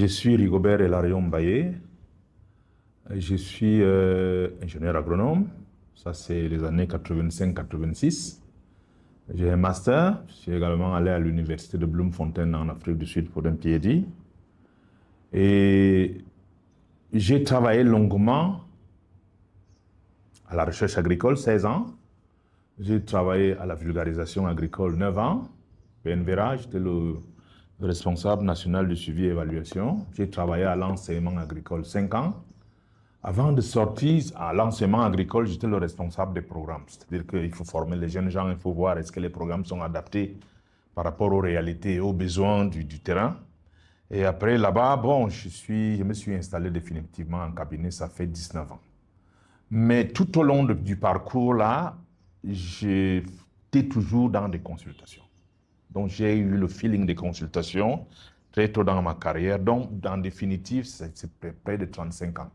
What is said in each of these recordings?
suis Rigobert Elarion Mbaye. Je suis ingénieur agronome. Ça, c'est les années 85-86. J'ai un master. Je suis également allé à l'université de Bloemfontein en Afrique du Sud pour un PhD. Et j'ai travaillé longuement à la recherche agricole, 16 ans. J'ai travaillé à la vulgarisation agricole, 9 ans. PNVRA, j'étais le responsable national de suivi et évaluation. J'ai travaillé à l'enseignement agricole 5 ans. Avant de sortir à l'enseignement agricole, j'étais le responsable des programmes. C'est-à-dire qu'il faut former les jeunes gens, il faut voir est-ce que les programmes sont adaptés par rapport aux réalités et aux besoins du terrain. Et après, là-bas, bon, je me suis installé définitivement en cabinet, ça fait 19 ans. Mais tout au long du parcours, là, j'étais toujours dans des consultations. Donc, j'ai eu le feeling des consultations très tôt dans ma carrière. Donc, en définitive, c'est près de 35 ans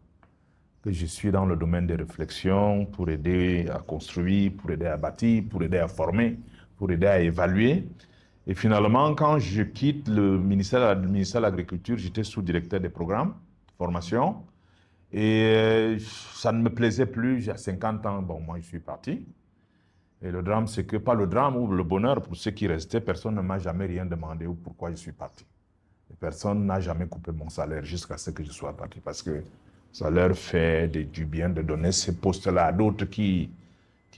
que je suis dans le domaine des réflexions pour aider à construire, pour aider à bâtir, pour aider à former, pour aider à évaluer. Et finalement, quand je quitte le ministère de l'Agriculture, j'étais sous-directeur des programmes de formation. Et ça ne me plaisait plus. J'ai 50 ans, bon, moi, je suis parti. Et le drame, c'est que, pas le drame ou le bonheur, pour ceux qui restaient, personne ne m'a jamais rien demandé ou pourquoi je suis parti. Et personne n'a jamais coupé mon salaire jusqu'à ce que je sois parti, parce que ça leur fait du bien de donner ces postes-là à d'autres qui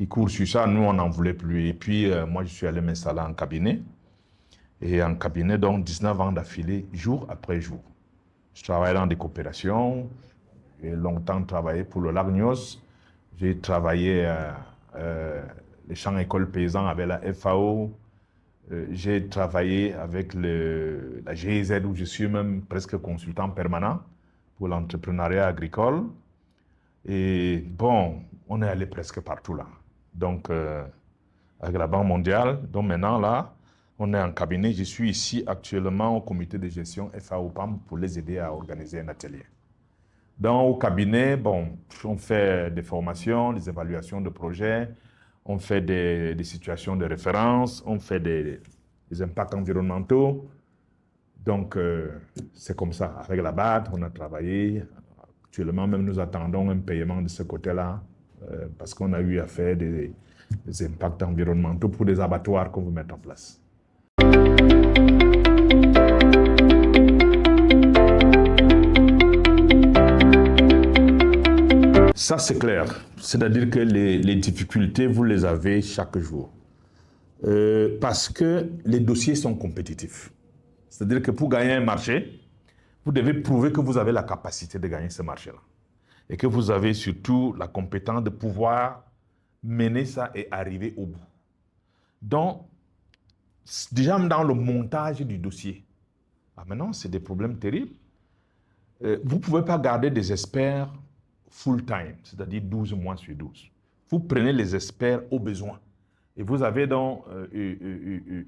courent sur ça. Nous, on n'en voulait plus. Et puis, moi, je suis allé m'installer en cabinet. Et en cabinet, donc, 19 ans d'affilée, jour après jour. Je travaillais dans des coopérations. J'ai longtemps travaillé pour le Lagnos. J'ai travaillé les champs écoles paysans avec la FAO. J'ai travaillé avec la GIZ, où je suis même presque consultant permanent pour l'entrepreneuriat agricole. Et bon, on est allé presque partout là. Donc, avec la Banque mondiale. Donc maintenant, là, on est en cabinet. Je suis ici actuellement au comité de gestion FAO-PAM pour les aider à organiser un atelier. Donc, au cabinet, bon, on fait des formations, des évaluations de projets, on fait des situations de référence, on fait des impacts environnementaux. Donc, c'est comme ça. Avec la BAD, on a travaillé. Actuellement, même nous attendons un paiement de ce côté-là parce qu'on a eu à faire des impacts environnementaux pour des abattoirs qu'on veut mettre en place. Ça, c'est clair. C'est-à-dire que les difficultés, vous les avez chaque jour. Parce que les dossiers sont compétitifs. C'est-à-dire que pour gagner un marché, vous devez prouver que vous avez la capacité de gagner ce marché-là. Et que vous avez surtout la compétence de pouvoir mener ça et arriver au bout. Donc, déjà dans le montage du dossier, maintenant, c'est des problèmes terribles. Vous ne pouvez pas garder des experts full-time, c'est-à-dire 12 mois sur 12. Vous prenez les experts au besoin. Et vous avez donc,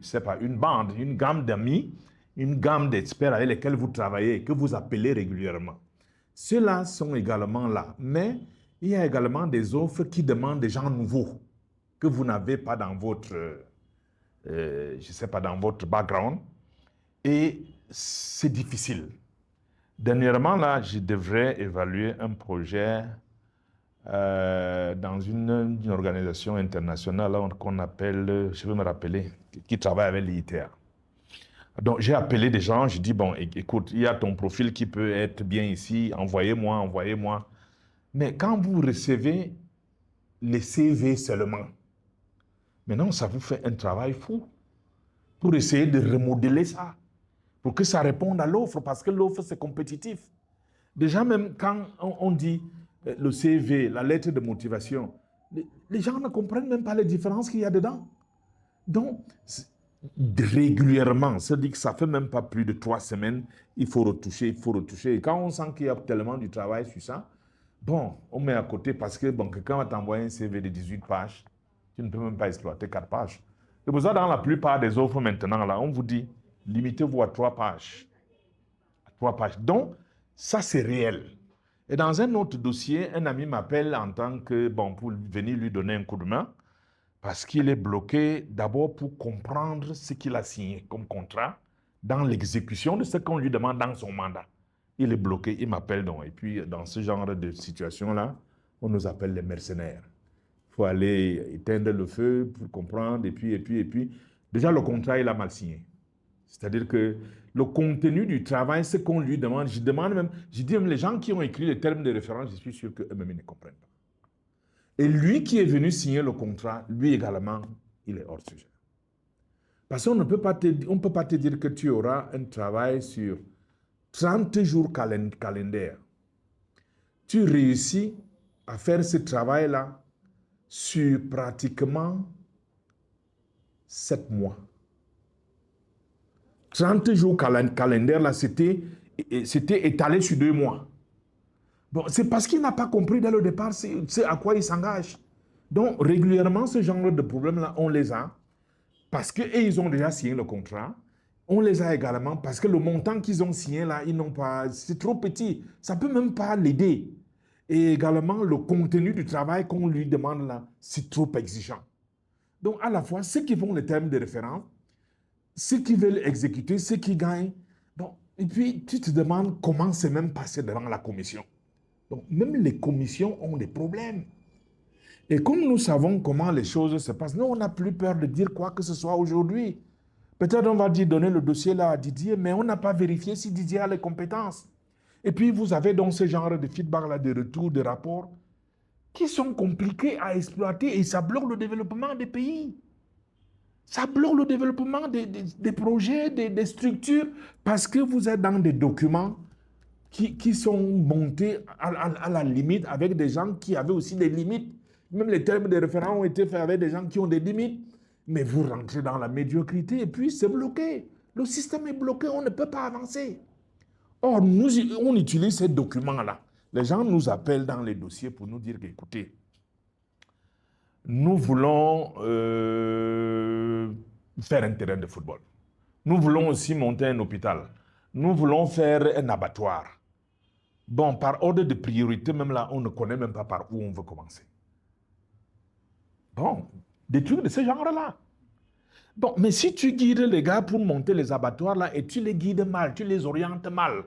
c'est pas une bande, une gamme d'amis, une gamme d'experts avec lesquels vous travaillez et que vous appelez régulièrement. Ceux-là sont également là. Mais il y a également des offres qui demandent des gens nouveaux que vous n'avez pas dans votre, dans votre background. Et c'est difficile. Dernièrement, là, je devrais évaluer un projet dans une organisation internationale qu'on appelle, je vais me rappeler, qui travaille avec l'ITER. Donc, j'ai appelé des gens, je dis, bon, écoute, il y a ton profil qui peut être bien ici, envoyez-moi. Mais quand vous recevez les CV seulement, maintenant, ça vous fait un travail fou pour essayer de remodeler ça, pour que ça réponde à l'offre, parce que l'offre, c'est compétitif. Déjà, même quand on dit le CV, la lettre de motivation, les gens ne comprennent même pas les différences qu'il y a dedans. Donc, régulièrement, c'est-à-dire que ça ne fait même pas plus de 3 semaines, il faut retoucher. Et quand on sent qu'il y a tellement du travail sur ça, bon, on met à côté parce que bon, quelqu'un va t'envoyer un CV de 18 pages, tu ne peux même pas exploiter 4 pages. C'est pour ça, dans la plupart des offres maintenant, là, on vous dit, limitez-vous à 3 pages. À 3 pages. Donc, ça, c'est réel. Et dans un autre dossier, un ami m'appelle en tant que, bon, pour venir lui donner un coup de main, parce qu'il est bloqué d'abord pour comprendre ce qu'il a signé comme contrat dans l'exécution de ce qu'on lui demande dans son mandat. il est bloqué, il m'appelle donc. Et puis, dans ce genre de situation-là, on nous appelle les mercenaires. Il faut aller éteindre le feu pour comprendre, et puis. Déjà, le contrat, il a mal signé. C'est-à-dire que le contenu du travail, ce qu'on lui demande, je dis même les gens qui ont écrit les termes de référence, je suis sûr qu'eux-mêmes ne comprennent pas. Et lui qui est venu signer le contrat, lui également, il est hors sujet. Parce qu'on ne peut pas te dire que tu auras un travail sur 30 jours calendaires. Tu réussis à faire ce travail-là sur pratiquement 7 mois. 30 jours calendaires, là, c'était étalé sur 2 mois. Bon, c'est parce qu'il n'a pas compris dès le départ c'est à quoi il s'engage. Donc, régulièrement, ce genre de problème-là, on les a parce qu'ils ont déjà signé le contrat. On les a également parce que le montant qu'ils ont signé là, ils n'ont pas, c'est trop petit. Ça ne peut même pas l'aider. Et également, le contenu du travail qu'on lui demande là, c'est trop exigeant. Donc, à la fois, ceux qui font les termes de référence, ceux qui veulent exécuter, ceux qui gagnent. Bon, et puis, tu te demandes comment c'est même passé devant la commission. Donc, même les commissions ont des problèmes. Et comme nous savons comment les choses se passent, nous, on n'a plus peur de dire quoi que ce soit aujourd'hui. Peut-être on va donner le dossier là à Didier, mais on n'a pas vérifié si Didier a les compétences. Et puis, vous avez donc ce genre de feedback-là, de retours, de rapports, qui sont compliqués à exploiter et ça bloque le développement des pays. Ça bloque le développement des projets, des structures, parce que vous êtes dans des documents qui sont montés à la limite avec des gens qui avaient aussi des limites. Même les termes de référence ont été faits avec des gens qui ont des limites. Mais vous rentrez dans la médiocrité et puis c'est bloqué. Le système est bloqué, on ne peut pas avancer. Or, on utilise ces documents-là. Les gens nous appellent dans les dossiers pour nous dire écoutez, nous voulons faire un terrain de football. Nous voulons aussi monter un hôpital. Nous voulons faire un abattoir. Bon, par ordre de priorité, même là, on ne connaît même pas par où on veut commencer. Bon, des trucs de ce genre-là. Bon, mais si tu guides les gars pour monter les abattoirs là et tu les guides mal, tu les orientes mal,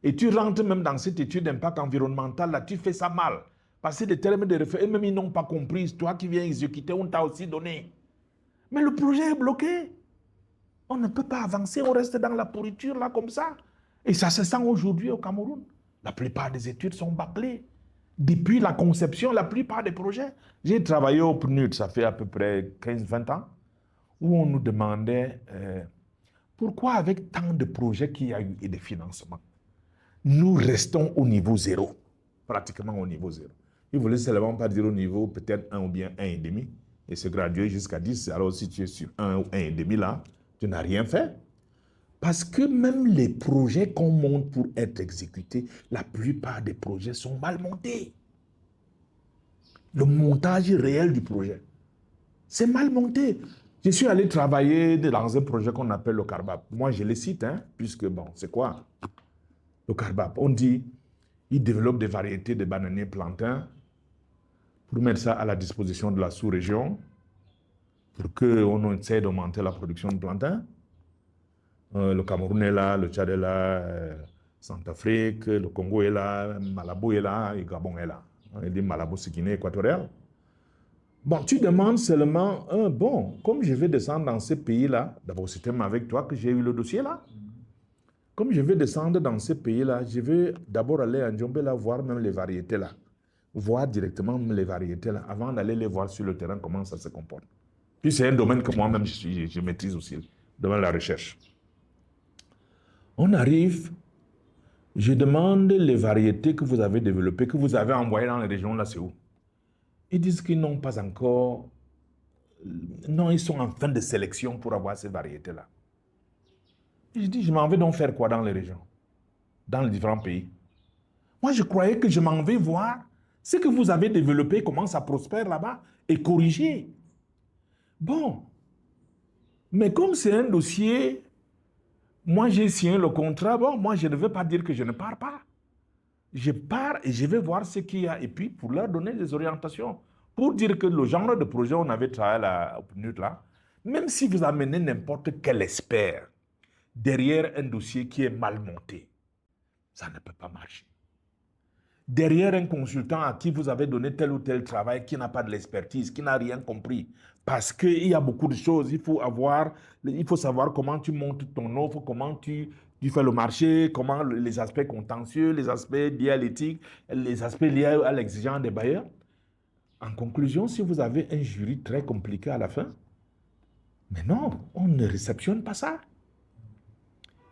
et tu rentres même dans cette étude d'impact environnemental là, tu fais ça mal. Parce que les termes de référence, eux-mêmes ils n'ont pas compris, toi qui viens exécuter, on t'a aussi donné. Mais le projet est bloqué. On ne peut pas avancer, on reste dans la pourriture là comme ça. Et ça se sent aujourd'hui au Cameroun. La plupart des études sont bâclées. Depuis la conception, la plupart des projets. J'ai travaillé au PNUD, ça fait à peu près 15-20 ans, où on nous demandait pourquoi avec tant de projets qu'il y a eu et de financements, nous restons au niveau 0, pratiquement au niveau 0. Ils ne voulaient seulement pas dire au niveau peut-être 1 ou bien 1,5 et se graduer jusqu'à 10. Alors si tu es sur 1 ou 1,5 là, tu n'as rien fait. Parce que même les projets qu'on monte pour être exécutés, la plupart des projets sont mal montés. Le montage réel du projet, c'est mal monté. Je suis allé travailler dans un projet qu'on appelle le Carbab. Moi, je le cite, puisque, bon, c'est quoi le Carbab? On dit, ils développent des variétés de bananiers plantains pour mettre ça à la disposition de la sous-région, pour qu'on essaie d'augmenter la production de plantains. Le Cameroun est là, le Tchad est là, Centrafrique, le Congo est là, Malabo est là, et Gabon est là. On dit Malabo, c'est Guinée équatoriale. Bon, tu demandes seulement, bon, comme je vais descendre dans ces pays-là, d'abord c'était même avec toi que j'ai eu le dossier là. Comme je vais descendre dans ces pays-là, je vais d'abord aller à Ndjombe là, voir même les variétés là. Voir directement les variétés là, avant d'aller les voir sur le terrain, comment ça se comporte. Puis c'est un domaine que moi-même je maîtrise aussi, le domaine de la recherche. On arrive, je demande les variétés que vous avez développées, que vous avez envoyées dans les régions là, c'est où? Ils disent qu'ils n'ont pas encore... Non, ils sont en fin de sélection pour avoir ces variétés-là. Je dis, je m'en vais donc faire quoi dans les régions? Dans les différents pays? Moi, je croyais que je m'en vais voir ce que vous avez développé, comment ça prospère là-bas, et corriger. Bon. Mais comme c'est un dossier, moi j'ai signé le contrat, bon, moi je ne veux pas dire que je ne pars pas. Je pars et je vais voir ce qu'il y a, et puis pour leur donner des orientations. Pour dire que le genre de projet on avait travaillé au PNUD là, même si vous amenez n'importe quel expert derrière un dossier qui est mal monté, Ça ne peut pas marcher. Derrière un consultant à qui vous avez donné tel ou tel travail, qui n'a pas de l'expertise, qui n'a rien compris, parce qu'il y a beaucoup de choses, il faut savoir comment tu montes ton offre, comment tu fais le marché, comment les aspects contentieux, les aspects liés à l'éthique, les aspects liés à l'exigence des bailleurs. En conclusion, si vous avez un jury très compliqué à la fin, mais non, on ne réceptionne pas ça.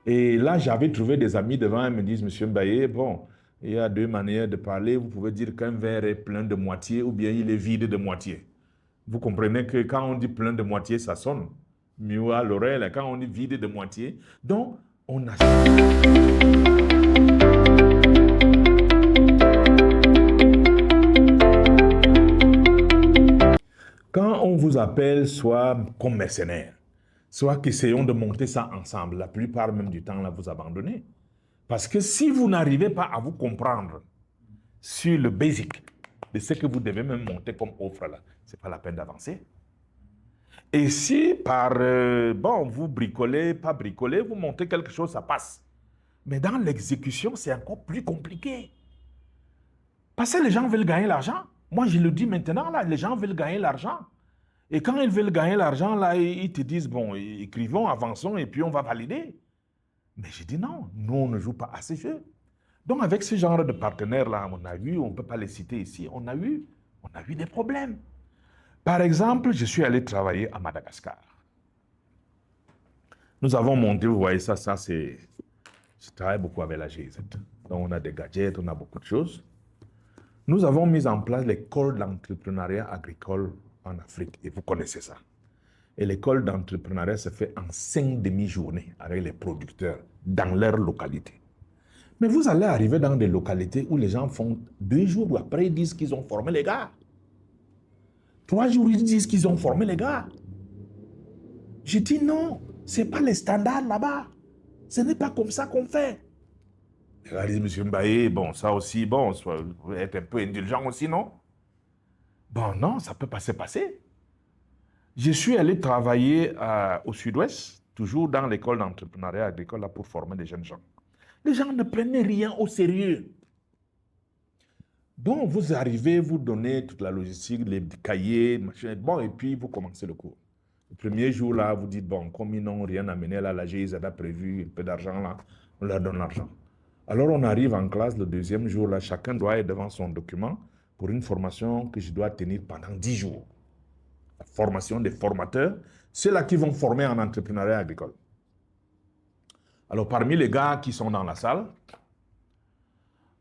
Et là, j'avais trouvé des amis devant, ils me disent, Monsieur Mbaye, bon, il y a deux manières de parler. Vous pouvez dire qu'un verre est plein de moitié ou bien il est vide de moitié. Vous comprenez que quand on dit plein de moitié, ça sonne mieux à l'oreille. Quand on dit vide de moitié, donc on a... Quand on vous appelle soit comme mercenaire, soit qu'essayons de monter ça ensemble, la plupart même du temps, là, vous abandonnez. Parce que si vous n'arrivez pas à vous comprendre sur le basic de ce que vous devez même monter comme offre là, ce n'est pas la peine d'avancer. Et si par, vous bricolez, pas bricolez, vous montez quelque chose, ça passe. Mais dans l'exécution, c'est encore plus compliqué. Parce que les gens veulent gagner l'argent. Moi, je le dis maintenant, là, les gens veulent gagner l'argent. Et quand ils veulent gagner l'argent, là, ils te disent, bon, écrivons, avançons, et puis on va valider. Mais je dis non, nous, on ne joue pas à ces jeux. Donc, avec ce genre de partenaires-là, on a vu, on ne peut pas les citer ici, on a eu des problèmes. Par exemple, je suis allé travailler à Madagascar. Nous avons monté, vous voyez ça c'est... Je travaille beaucoup avec la GIZ. Donc, on a des gadgets, on a beaucoup de choses. Nous avons mis en place l'école d'entrepreneuriat agricole en Afrique, et vous connaissez ça. Et l'école d'entrepreneuriat se fait en 5 demi-journées avec les producteurs dans leur localité. Mais vous allez arriver dans des localités où les gens font 2 jours, ou après ils disent qu'ils ont formé les gars. 3 jours, ils disent qu'ils ont formé les gars. Je dis non, ce n'est pas les standards là-bas. Ce n'est pas comme ça qu'on fait. Les gars disent, Monsieur Mbaye, bon, ça aussi, bon, faut être un peu indulgent aussi, non? Bon, non, ça ne peut pas se passer. Je suis allé travailler au sud-ouest, toujours dans l'école d'entrepreneuriat agricole, là, pour former des jeunes gens. Les gens ne prenaient rien au sérieux. Donc, vous arrivez, vous donnez toute la logistique, les cahiers, machin, bon, et puis vous commencez le cours. Le premier jour, là, vous dites, bon, comme ils n'ont rien amené, là, la GIZ a prévu un peu d'argent, là, on leur donne l'argent. Alors, on arrive en classe, le deuxième jour, là, chacun doit être devant son document pour une formation que je dois tenir pendant 10 jours. La formation des formateurs, ceux-là qui vont former en entrepreneuriat agricole. Alors, parmi les gars qui sont dans la salle,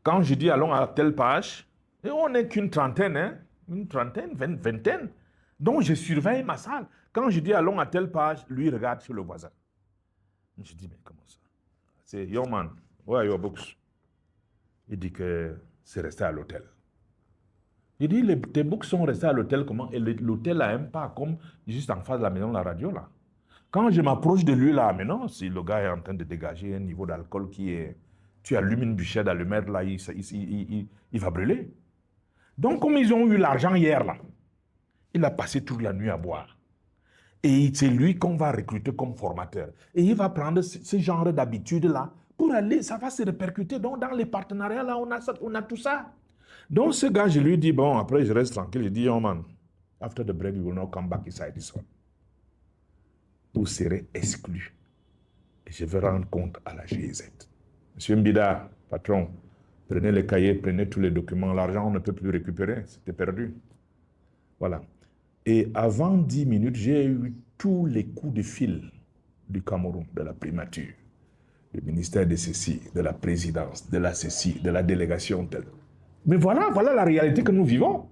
quand je dis allons à telle page, et on n'est qu'une trentaine, hein, une trentaine, vingtaine. Donc, je surveille ma salle. Quand je dis allons à telle page, lui regarde sur le voisin. Je dis, mais comment ça? C'est Yo man, where are your books? Il dit que c'est resté à l'hôtel. Il dit, tes books sont restés à l'hôtel comment? Et l'hôtel a un pas comme juste en face de la maison de la radio là. Quand je m'approche de lui là, maintenant, si le gars est en train de dégager un niveau d'alcool qui est... Tu allumes une bûchette d'allumette là, il va brûler. Donc, comme ils ont eu l'argent hier là, il a passé toute la nuit à boire. Et c'est lui qu'on va recruter comme formateur. Et il va prendre ce genre d'habitude-là pour aller, ça va se répercuter. Donc, dans les partenariats, là, on a tout ça. Donc, ce gars, je lui dis, bon, après, je reste tranquille. Je dis, oh man, after the break, you will not come back inside this one. Vous serez exclu. Et je vais rendre compte à la GIZ. Monsieur Mbida, patron, prenez les cahiers, prenez tous les documents. L'argent, on ne peut plus récupérer. C'était perdu. Voilà. Et avant 10 minutes, j'ai eu tous les coups de fil du Cameroun, de la primature, du ministère de ceci, de la présidence, de la ceci, de la délégation telle. Mais voilà la réalité que nous vivons.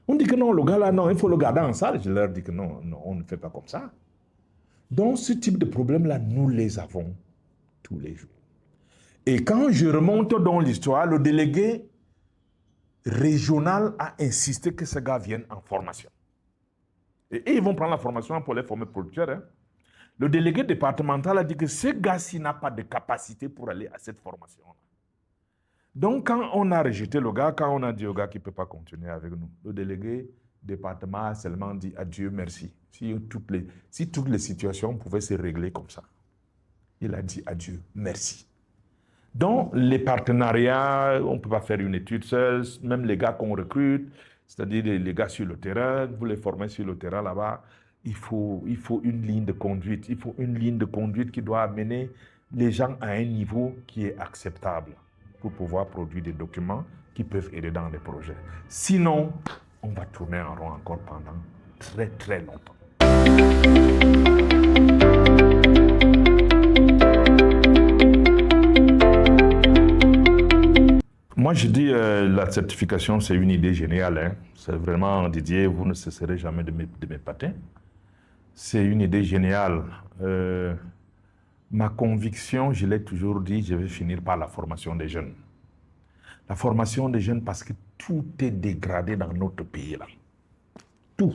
On dit que non, le gars là, non, il faut le garder en salle. Je leur dis que non, on ne fait pas comme ça. Donc, ce type de problème-là, nous les avons tous les jours. Et quand je remonte dans l'histoire, le délégué régional a insisté que ce gars vienne en formation. Et ils vont prendre la formation pour les former producteurs. Hein. Le délégué départemental a dit que ce gars-ci n'a pas de capacité pour aller à cette formation-là. Donc, quand on a rejeté le gars, quand on a dit au gars qu'il ne peut pas continuer avec nous, le délégué département a seulement dit adieu, merci. Si toutes les situations pouvaient se régler comme ça, il a dit adieu, merci. Donc, les partenariats, on ne peut pas faire une étude seule, même les gars qu'on recrute, c'est-à-dire les gars sur le terrain, vous les formez sur le terrain là-bas, il faut une ligne de conduite. Il faut une ligne de conduite qui doit amener les gens à un niveau qui est acceptable pour pouvoir produire des documents qui peuvent aider dans les projets. Sinon, on va tourner en rond encore pendant très très longtemps. Moi, je dis la certification, c'est une idée géniale. Hein. C'est vraiment, Didier, vous ne cesserez jamais de m'épater. C'est une idée géniale. Ma conviction, je l'ai toujours dit, je vais finir par la formation des jeunes. La formation des jeunes parce que tout est dégradé dans notre pays là. Tout.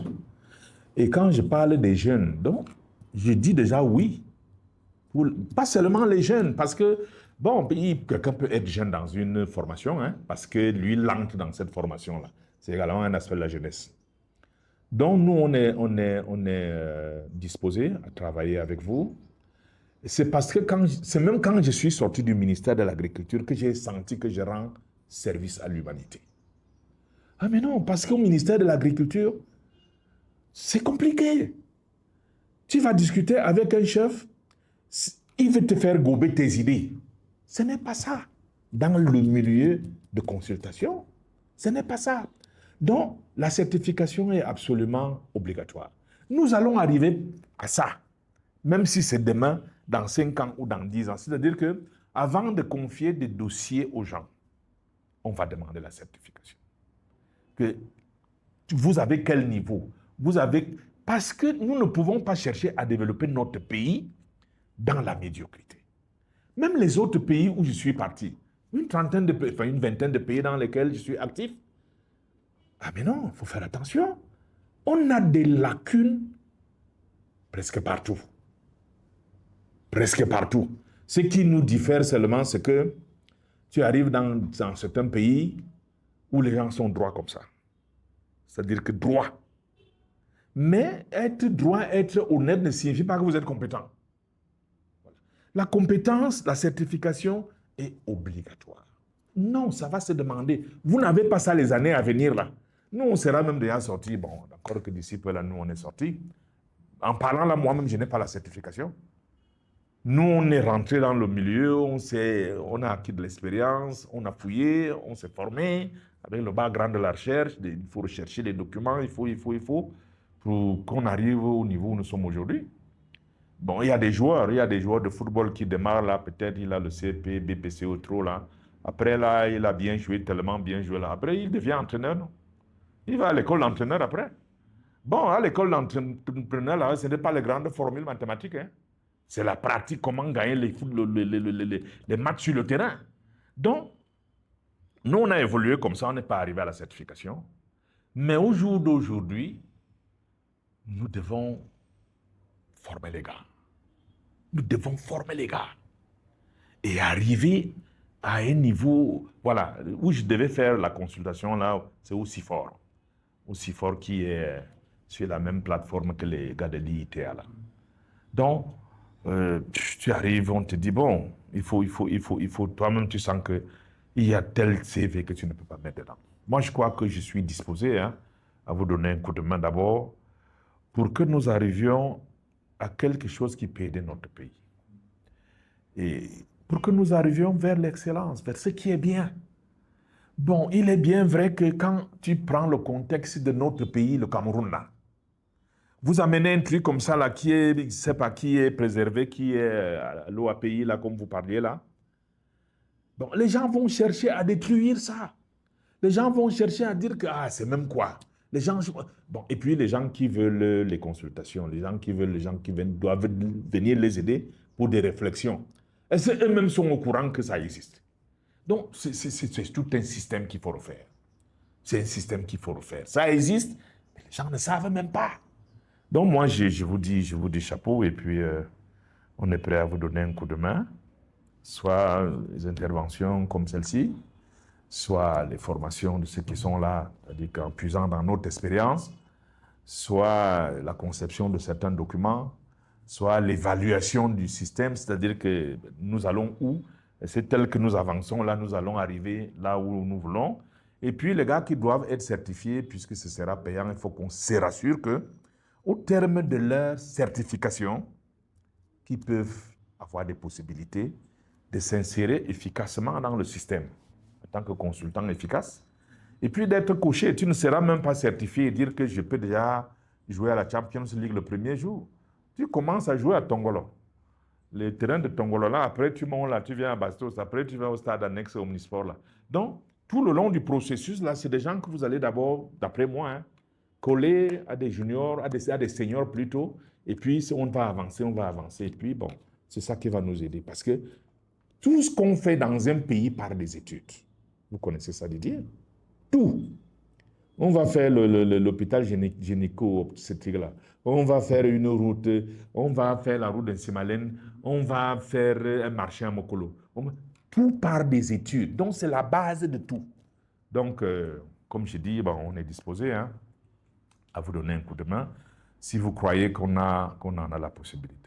Et quand je parle des jeunes, donc, je dis déjà oui. Pas seulement les jeunes, parce que, bon, quelqu'un peut être jeune dans une formation, hein, parce que lui, il entre dans cette formation-là. C'est également un aspect de la jeunesse. Donc, nous, on est disposés à travailler avec vous. C'est parce que c'est même quand je suis sorti du ministère de l'Agriculture que j'ai senti que je rends service à l'humanité. Ah mais non, parce qu'au ministère de l'Agriculture, c'est compliqué. Tu vas discuter avec un chef, il veut te faire gober tes idées. Ce n'est pas ça. Dans le milieu de consultation, ce n'est pas ça. Donc, la certification est absolument obligatoire. Nous allons arriver à ça, même si c'est demain, dans 5 ans ou dans 10 ans. C'est-à-dire que avant de confier des dossiers aux gens, on va demander la certification. Que vous avez quel niveau? Vous avez... Parce que nous ne pouvons pas chercher à développer notre pays dans la médiocrité. Même les autres pays où je suis parti, une vingtaine de pays dans lesquels je suis actif, ah mais non, il faut faire attention. On a des lacunes presque partout. Presque partout. Ce qui nous diffère seulement, c'est que tu arrives dans certains pays où les gens sont droits comme ça. C'est-à-dire que droit. Mais être droit, être honnête ne signifie pas que vous êtes compétent. La compétence, la certification est obligatoire. Non, ça va se demander. Vous n'avez pas ça les années à venir là. Nous, on sera même déjà sortis. Bon, d'accord que d'ici peu là, nous, on est sortis. En parlant là, moi-même, je n'ai pas la certification. Nous, on est rentré dans le milieu, on a acquis de l'expérience, on a fouillé, on s'est formé avec le background de la recherche. Il faut rechercher les documents, il faut, pour qu'on arrive au niveau où nous sommes aujourd'hui. Bon, il y a des joueurs de football qui démarrent là, peut-être il a le CP, BPC ou trop là. Après là, il a bien joué, tellement bien joué là. Après, il devient entraîneur, non? Il va à l'école d'entraîneur après. Bon, à l'école d'entraîneur là, ce n'est pas les grandes formules mathématiques, hein. C'est la pratique, comment gagner les matchs sur le terrain. Donc, nous, on a évolué comme ça, on n'est pas arrivé à la certification. Mais au jour d'aujourd'hui, nous devons former les gars. Nous devons former les gars. Et arriver à un niveau, voilà, où je devais faire la consultation, là, c'est aussi fort. Aussi fort qui est sur la même plateforme que les gars de l'IITA, là. Donc, tu arrives, on te dit, bon, il faut toi-même, tu sens qu'il y a tel CV que tu ne peux pas mettre dedans. Moi, je crois que je suis disposé à vous donner un coup de main d'abord pour que nous arrivions à quelque chose qui peut aider notre pays. Et pour que nous arrivions vers l'excellence, vers ce qui est bien. Bon, il est bien vrai que quand tu prends le contexte de notre pays, le Cameroun, là, vous amenez un truc comme ça, là, qui est, je ne sais pas, qui est préservé, qui est l'OAPI, là, comme vous parliez, là. Bon, les gens vont chercher à détruire ça. Les gens vont chercher à dire que, ah, c'est même quoi. Les gens, bon, et puis les gens qui veulent les consultations, les gens qui viennent, doivent venir les aider pour des réflexions. Est-ce qu'eux-mêmes sont au courant que ça existe? Donc, c'est tout un système qu'il faut refaire. C'est un système qu'il faut refaire. Ça existe, mais les gens ne savent même pas. Donc moi, je vous dis chapeau et puis on est prêt à vous donner un coup de main, soit les interventions comme celle-ci, soit les formations de ceux qui sont là, c'est-à-dire qu'en puisant dans notre expérience, soit la conception de certains documents, soit l'évaluation du système, c'est-à-dire que nous allons où c'est tel que nous avançons, là, nous allons arriver là où nous voulons. Et puis, les gars qui doivent être certifiés, puisque ce sera payant, il faut qu'on se rassure que, au terme de leur certification, qu'ils peuvent avoir des possibilités de s'insérer efficacement dans le système en tant que consultant efficace. Et puis d'être coché, tu ne seras même pas certifié et dire que je peux déjà jouer à la Champions League le premier jour. Tu commences à jouer à Tongolo. Les terrains de Tongolo là, après tu montes là, tu viens à Bastos, après tu vas au stade annexe Omnisport là. Donc, tout le long du processus là, c'est des gens que vous allez d'abord, d'après moi, hein, coller à des juniors, à des seniors plutôt, et puis on va avancer, on va avancer. Et puis bon, c'est ça qui va nous aider. Parce que tout ce qu'on fait dans un pays par des études, vous connaissez ça de dire, tout. On va faire l'hôpital gynéco-obstétrique là. On va faire une route, on va faire la route de Simalène, on va faire un marché à Mokolo. Tout par des études. Donc, c'est la base de tout. Donc, comme je dis, bon, on est disposé hein, à vous donner un coup de main si vous croyez qu'on en a la possibilité.